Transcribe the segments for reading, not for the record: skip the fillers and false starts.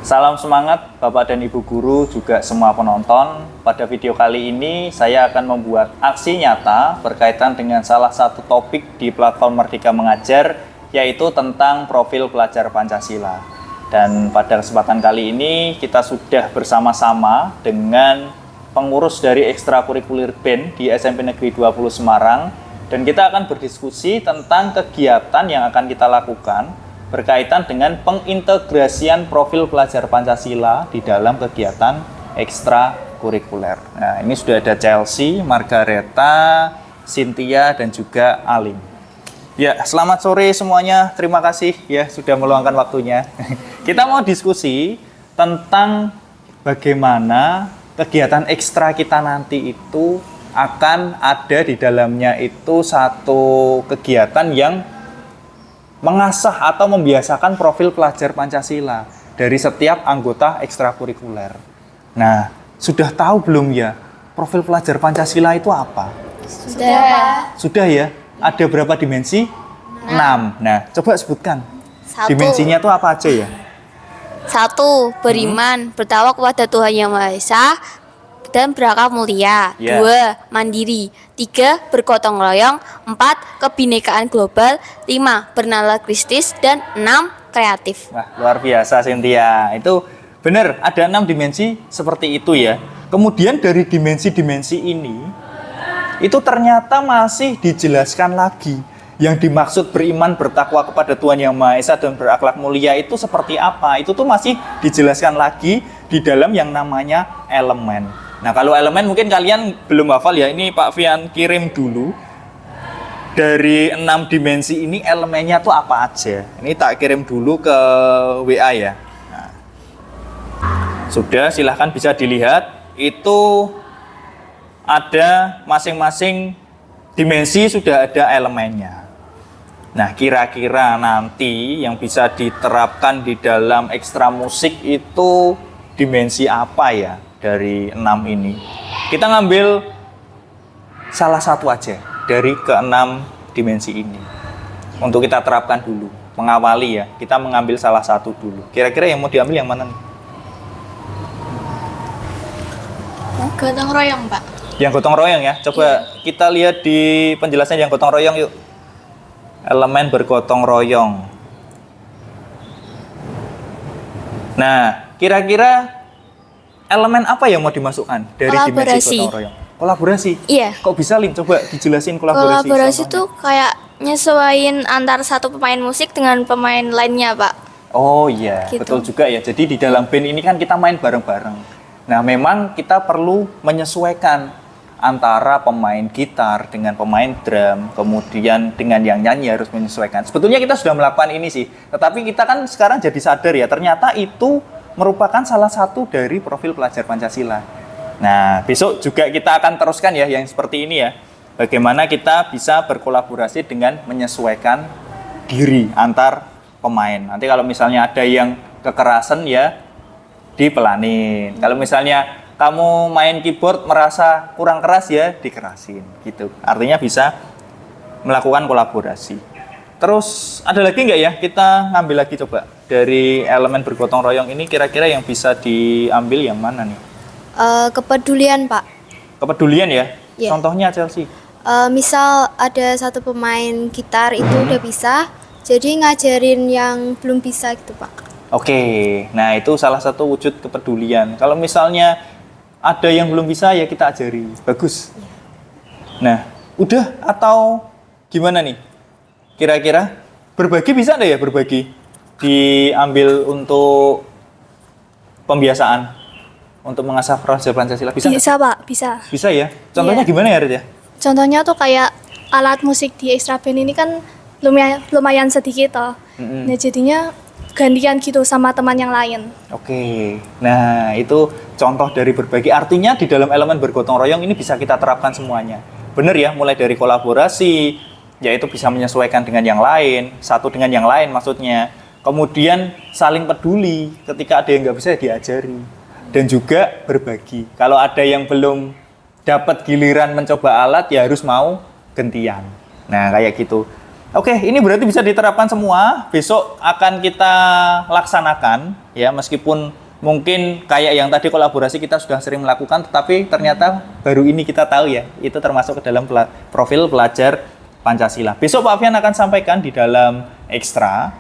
Salam semangat Bapak dan Ibu Guru, juga semua penonton. Pada video kali ini saya akan membuat aksi nyata berkaitan dengan salah satu topik di platform Merdeka Mengajar, yaitu tentang profil pelajar Pancasila. Dan pada kesempatan kali ini kita sudah bersama-sama dengan pengurus dari ekstrakurikuler BEN di SMP Negeri 20 Semarang, dan kita akan berdiskusi tentang kegiatan yang akan kita lakukan berkaitan dengan pengintegrasian profil pelajar Pancasila di dalam kegiatan ekstrakurikuler. Nah, ini sudah ada Chelsea, Margareta, Cynthia, dan juga Alim. Ya, selamat sore semuanya. Terima kasih ya sudah meluangkan waktunya. Kita mau diskusi tentang bagaimana kegiatan ekstra kita nanti itu akan ada di dalamnya itu satu kegiatan yang mengasah atau membiasakan profil pelajar Pancasila dari setiap anggota ekstrakurikuler. Nah, sudah tahu belum ya profil pelajar Pancasila itu apa? Sudah ya? Ada berapa dimensi? 6. Nah, coba sebutkan. 1. Dimensinya itu apa aja ya? 1. Beriman, bertakwa kepada Tuhan Yang Maha Esa dan berakal mulia. Ya. 2. Mandiri. 3. Bergotong royong. 4. Kebinekaan global. 5. Bernalar Kristis. Dan 6. Kreatif. Wah, luar biasa Cynthia. Itu benar, ada 6 dimensi seperti itu ya. Kemudian dari dimensi-dimensi ini, itu ternyata masih dijelaskan lagi. Yang dimaksud beriman, bertakwa kepada Tuhan Yang Maha Esa dan berakhlak mulia itu seperti apa? Itu tuh masih dijelaskan lagi di dalam yang namanya elemen. Nah, kalau elemen mungkin kalian belum hafal ya. Ini Pak Fian kirim dulu. Dari 6 dimensi ini elemennya tuh apa aja. Ini tak kirim dulu ke WA ya. Nah, sudah, silahkan bisa dilihat. Itu ada masing-masing dimensi sudah ada elemennya. Nah, kira-kira nanti yang bisa diterapkan di dalam ekstra musik itu dimensi apa ya dari 6 ini? Kita ngambil salah satu aja dari ke-6 dimensi ini. Untuk kita terapkan dulu, mengawali ya. Kita mengambil salah satu dulu. Kira-kira yang mau diambil yang mana nih? Gotong royong, Pak. Yang gotong royong ya. Coba kita lihat di penjelasan yang gotong royong yuk. Elemen bergotong royong. Nah, kira-kira elemen apa yang mau dimasukkan dari dimensi gotong royong? Kolaborasi. Iya. Kok bisa Lim? Coba dijelasin kolaborasi. Kolaborasi contohnya. itu kayak nyesuaiin antar satu pemain musik dengan pemain lainnya, Pak. Oh iya, Gitu. betul juga ya. Jadi di dalam band ini kan kita main bareng-bareng. Nah, memang kita perlu menyesuaikan antara pemain gitar dengan pemain drum, kemudian dengan yang nyanyi harus menyesuaikan. Sebetulnya kita sudah melakukan ini sih, tetapi kita kan sekarang jadi sadar ya, ternyata itu merupakan salah satu dari profil pelajar Pancasila. Nah, besok juga kita akan teruskan ya yang seperti ini ya. Bagaimana kita bisa berkolaborasi dengan menyesuaikan diri antar pemain. Nanti kalau misalnya ada yang kekerasan ya dipelanin. Kalau misalnya kamu main keyboard merasa kurang keras ya dikerasin gitu. Artinya bisa melakukan kolaborasi. Terus ada lagi nggak ya? Kita ngambil lagi coba dari elemen bergotong royong ini kira-kira yang bisa diambil yang mana nih? Kepedulian, Pak. Kepedulian ya? Iya. Contohnya Chelsea. Misal ada satu pemain gitar itu udah bisa, jadi ngajarin yang belum bisa gitu, Pak. Oke, nah itu salah satu wujud kepedulian. Kalau misalnya ada yang belum bisa ya kita ajari. Bagus. Nah, udah atau gimana nih? Kira-kira berbagi bisa nggak ya berbagi? Diambil untuk pembiasaan untuk mengasah pelajar Pancasila bisa nggak? Bisa Pak, bisa. Bisa ya. Contohnya Iya. gimana ya, Rit ya? Contohnya tuh kayak alat musik di Extra Band ini kan lumayan sedikit toh. Nah jadinya gantian gitu sama teman yang lain. Oke, nah itu contoh dari berbagi. Artinya di dalam elemen bergotong royong ini bisa kita terapkan semuanya. Bener ya, mulai dari kolaborasi, yaitu bisa menyesuaikan dengan yang lain, satu dengan yang lain maksudnya. Kemudian saling peduli, ketika ada yang nggak bisa diajari. Dan juga berbagi. Kalau ada yang belum dapat giliran mencoba alat, ya harus mau gantian. Nah kayak gitu. Oke, ini berarti bisa diterapkan semua. Besok akan kita laksanakan ya, meskipun mungkin kayak yang tadi kolaborasi kita sudah sering melakukan, tetapi ternyata baru ini kita tahu ya, itu termasuk ke dalam profil pelajar Pancasila. Besok Pak Alfian akan sampaikan di dalam ekstra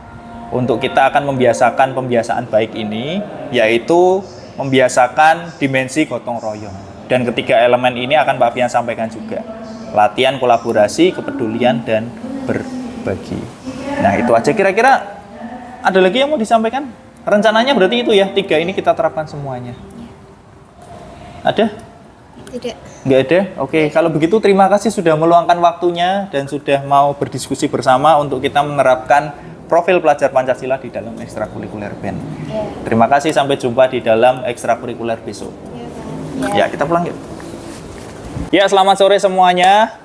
untuk kita akan membiasakan pembiasaan baik ini, yaitu membiasakan dimensi gotong royong. Dan ketiga elemen ini akan Pak Alfian sampaikan juga. Latihan, kolaborasi, kepedulian, dan berbagi. Nah, itu aja kira-kira. Ada lagi yang mau disampaikan? Rencananya berarti itu ya, 3 ini kita terapkan semuanya. Ada? Tidak. Nggak ada? Oke, kalau begitu terima kasih sudah meluangkan waktunya dan sudah mau berdiskusi bersama untuk kita menerapkan profil pelajar Pancasila di dalam ekstrakurikuler BEN. Terima kasih, sampai jumpa di dalam ekstrakurikuler besok. Ya, kita pulang yuk. Ya, selamat sore semuanya.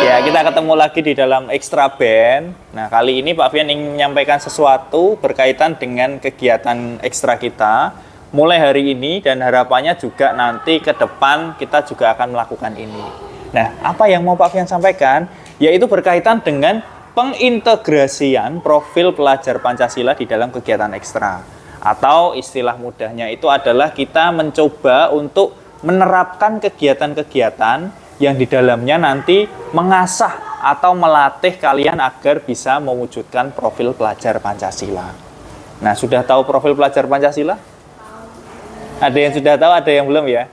Ya, kita ketemu lagi di dalam Ekstra Band. Nah, kali ini Pak Fian ingin menyampaikan sesuatu berkaitan dengan kegiatan ekstra kita mulai hari ini, dan harapannya juga nanti ke depan kita juga akan melakukan ini. Nah, apa yang mau Pak Fian sampaikan? Yaitu berkaitan dengan pengintegrasian profil pelajar Pancasila di dalam kegiatan ekstra. Atau istilah mudahnya itu adalah kita mencoba untuk menerapkan kegiatan-kegiatan yang di dalamnya nanti mengasah atau melatih kalian agar bisa mewujudkan profil pelajar Pancasila. Nah, sudah tahu profil pelajar Pancasila? Ada yang sudah tahu, ada yang belum ya?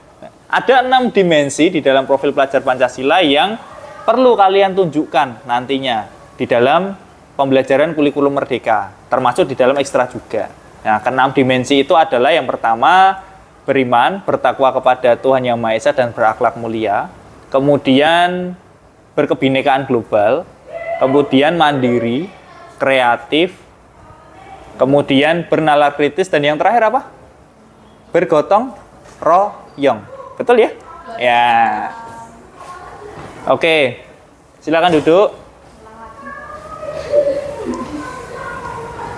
Ada 6 dimensi di dalam profil pelajar Pancasila yang perlu kalian tunjukkan nantinya di dalam pembelajaran kurikulum merdeka, termasuk di dalam ekstra juga. Nah, ke-6 dimensi itu adalah yang pertama, beriman, bertakwa kepada Tuhan Yang Maha Esa dan berakhlak mulia. Kemudian berkebinekaan global, kemudian mandiri, kreatif, kemudian bernalar kritis, dan yang terakhir apa? Bergotong royong. Betul ya? Ya. Oke, silakan duduk.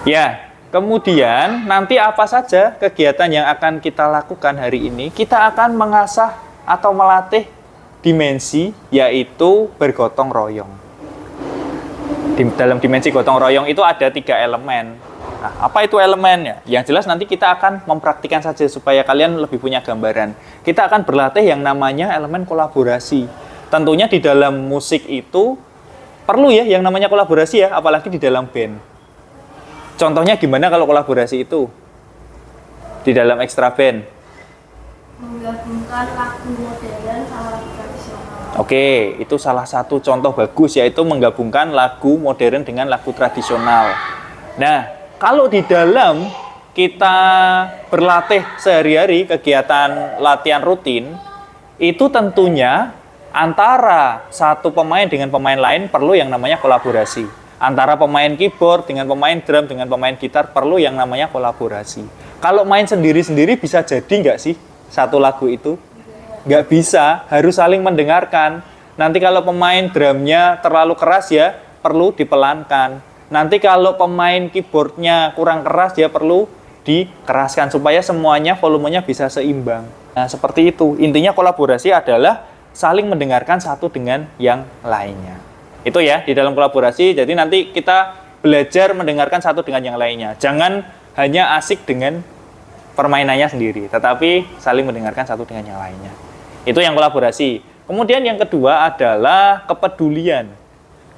Ya, kemudian nanti apa saja kegiatan yang akan kita lakukan hari ini? Kita akan mengasah atau melatih dimensi, yaitu bergotong royong. Di dalam dimensi gotong royong itu ada 3 elemen. Nah, apa itu elemennya? Yang jelas nanti kita akan mempraktikkan saja supaya kalian lebih punya gambaran. Kita akan berlatih yang namanya elemen kolaborasi. Tentunya di dalam musik itu perlu ya yang namanya kolaborasi ya, apalagi di dalam band. Contohnya gimana kalau kolaborasi itu di dalam ekstra band? Menggabungkan lagu modern sama lagu tradisional. Oke, itu salah satu contoh bagus, yaitu menggabungkan lagu modern dengan lagu tradisional. Nah, kalau di dalam kita berlatih sehari-hari, kegiatan latihan rutin, itu tentunya antara satu pemain dengan pemain lain perlu yang namanya kolaborasi. Antara pemain keyboard dengan pemain drum dengan pemain gitar perlu yang namanya kolaborasi. Kalau main sendiri-sendiri bisa jadi nggak sih satu lagu itu? Nggak bisa, harus saling mendengarkan. Nanti kalau pemain drumnya terlalu keras ya perlu dipelankan. Nanti kalau pemain keyboardnya kurang keras ya perlu dikeraskan supaya semuanya volumenya bisa seimbang. Nah, seperti itu. Intinya kolaborasi adalah saling mendengarkan satu dengan yang lainnya. Itu ya, di dalam kolaborasi, jadi nanti kita belajar mendengarkan satu dengan yang lainnya. Jangan hanya asik dengan permainannya sendiri, tetapi saling mendengarkan satu dengan yang lainnya. Itu yang kolaborasi. Kemudian yang kedua adalah kepedulian.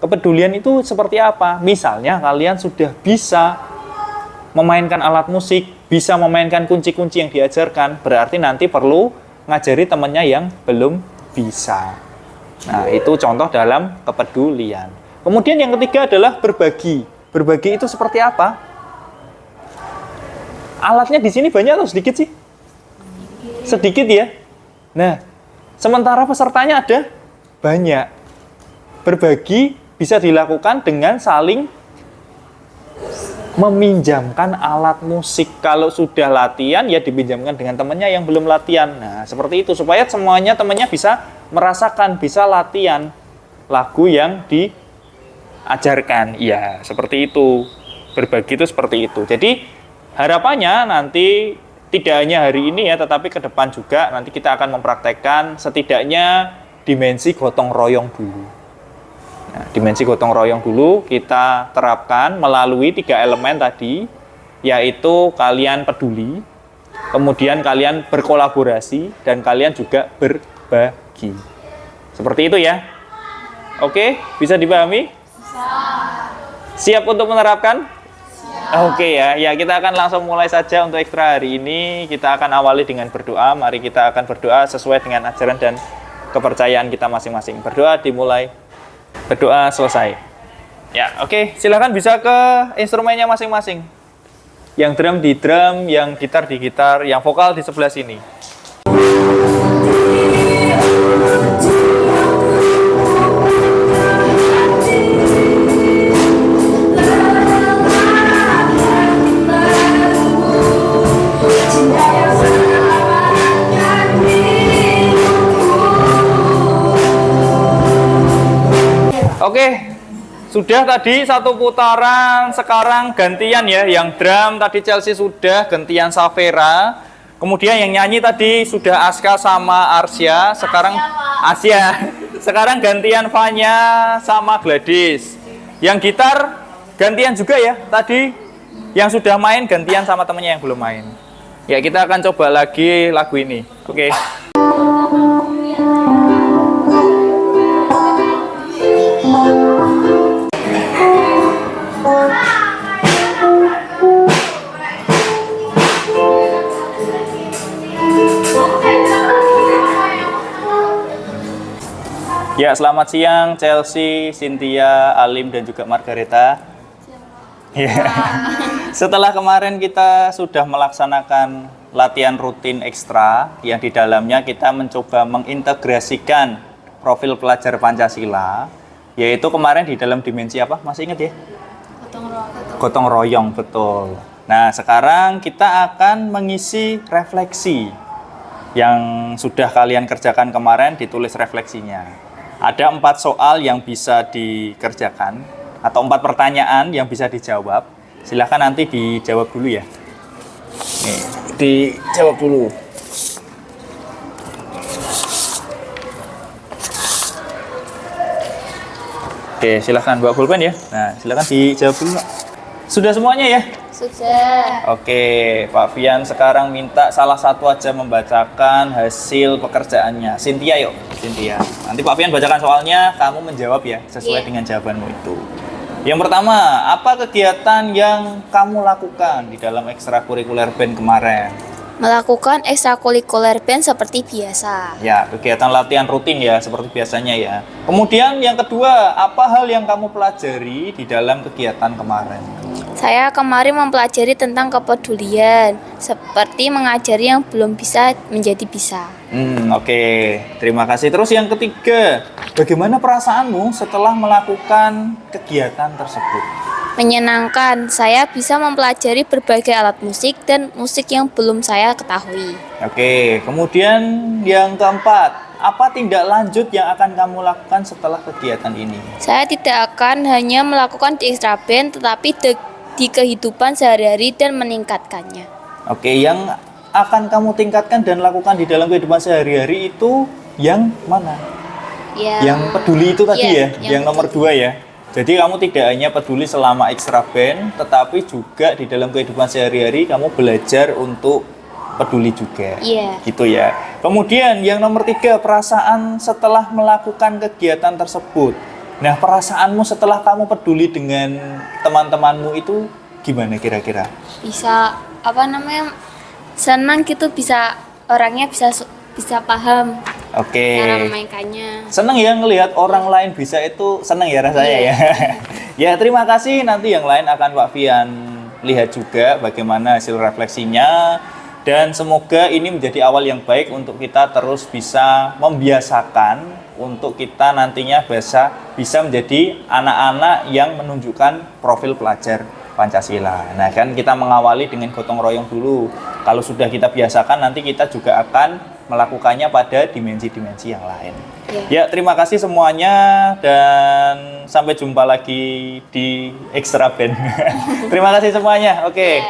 Kepedulian itu seperti apa? Misalnya kalian sudah bisa memainkan alat musik, bisa memainkan kunci-kunci yang diajarkan, berarti nanti perlu ngajari temannya yang belum bisa. Nah, itu contoh dalam kepedulian. Kemudian yang ketiga adalah berbagi. Berbagi itu seperti apa? Alatnya di sini banyak atau sedikit sih? Sedikit ya. Nah, sementara pesertanya ada banyak. Berbagi bisa dilakukan dengan saling meminjamkan alat musik. Kalau sudah latihan ya dipinjamkan dengan temannya yang belum latihan. Nah, seperti itu supaya semuanya temannya bisa merasakan, bisa latihan lagu yang diajarkan. Ya, seperti itu. Berbagi itu seperti itu. Jadi, harapannya nanti tidak hanya hari ini ya, tetapi ke depan juga nanti kita akan mempraktekkan setidaknya dimensi gotong royong dulu. Nah, dimensi gotong royong dulu kita terapkan melalui 3 elemen tadi, yaitu kalian peduli, kemudian kalian berkolaborasi, dan kalian juga berbagi. Seperti itu ya. Oke, bisa dipahami? Siap untuk menerapkan? Oke ya, kita akan langsung mulai saja untuk ekstra hari ini. Kita akan awali dengan berdoa. Mari kita akan berdoa sesuai dengan ajaran dan kepercayaan kita masing-masing. Berdoa dimulai, berdoa selesai. Ya, oke, silakan bisa ke instrumennya masing-masing. Yang drum di drum, yang gitar di gitar, yang vokal di sebelah sini. Oke, sudah tadi satu putaran, sekarang gantian ya. Yang drum tadi Chelsea sudah, gantian Savera. Kemudian yang nyanyi tadi sudah Aska sama Arsya, sekarang Asia. Sekarang gantian Vanya sama Gladys. Yang gitar gantian juga ya. Tadi yang sudah main gantian sama temennya yang belum main. Ya, kita akan coba lagi lagu ini. Oke. Ya, selamat siang Chelsea, Cynthia, Alim, dan juga Margareta. Ya. Setelah kemarin kita sudah melaksanakan latihan rutin ekstra yang di dalamnya kita mencoba mengintegrasikan profil pelajar Pancasila, yaitu kemarin di dalam dimensi apa? Masih ingat ya? Gotong royong, betul. Nah, sekarang kita akan mengisi refleksi yang sudah kalian kerjakan kemarin, ditulis refleksinya. Ada 4 soal yang bisa dikerjakan, atau 4 pertanyaan yang bisa dijawab. Silahkan nanti dijawab dulu ya. Nih, dijawab dulu. Oke, silahkan bawa pulpen ya. Nah, silahkan dijawab dulu. Sudah semuanya ya? Sudah. Oke, Pak Fian sekarang minta salah satu aja membacakan hasil pekerjaannya. Cynthia yuk, Cynthia. Nanti Pak Fian bacakan soalnya, kamu menjawab ya, sesuai dengan jawabanmu itu. Yang pertama, apa kegiatan yang kamu lakukan di dalam ekstrakurikuler band kemarin? Melakukan ekstrakurikuler band seperti biasa. Ya, kegiatan latihan rutin ya, seperti biasanya ya. Kemudian yang kedua, apa hal yang kamu pelajari di dalam kegiatan kemarin? Saya kemarin mempelajari tentang kepedulian, seperti mengajari yang belum bisa menjadi bisa. Oke. Terima kasih. Terus yang ketiga, bagaimana perasaanmu setelah melakukan kegiatan tersebut? Menyenangkan, saya bisa mempelajari berbagai alat musik dan musik yang belum saya ketahui. Oke. Kemudian yang keempat, apa tindak lanjut yang akan kamu lakukan setelah kegiatan ini? Saya tidak akan hanya melakukan di ekstra band, tetapi di kehidupan sehari-hari dan meningkatkannya. Oke, yang akan kamu tingkatkan dan lakukan di dalam kehidupan sehari-hari itu yang mana? Yang peduli itu tadi ya, yang nomor 2 ya. Jadi kamu tidak hanya peduli selama ekstra band, tetapi juga di dalam kehidupan sehari-hari kamu belajar untuk peduli juga. Gitu ya. Kemudian yang nomor 3, perasaan setelah melakukan kegiatan tersebut. Nah, perasaanmu setelah kamu peduli dengan teman-temanmu itu gimana kira-kira? Bisa senang gitu, bisa orangnya bisa paham cara memainkannya. Seneng ya ngelihat orang lain bisa itu, seneng ya rasanya ya. Ya, terima kasih. Nanti yang lain akan Pak Fian lihat juga bagaimana hasil refleksinya. Dan semoga ini menjadi awal yang baik untuk kita terus bisa membiasakan untuk kita nantinya bisa menjadi anak-anak yang menunjukkan profil pelajar Pancasila. Nah, kan kita mengawali dengan gotong royong dulu. Kalau sudah kita biasakan, nanti kita juga akan melakukannya pada dimensi-dimensi yang lain. Ya, terima kasih semuanya dan sampai jumpa lagi di Extra Band. Terima kasih semuanya. Oke.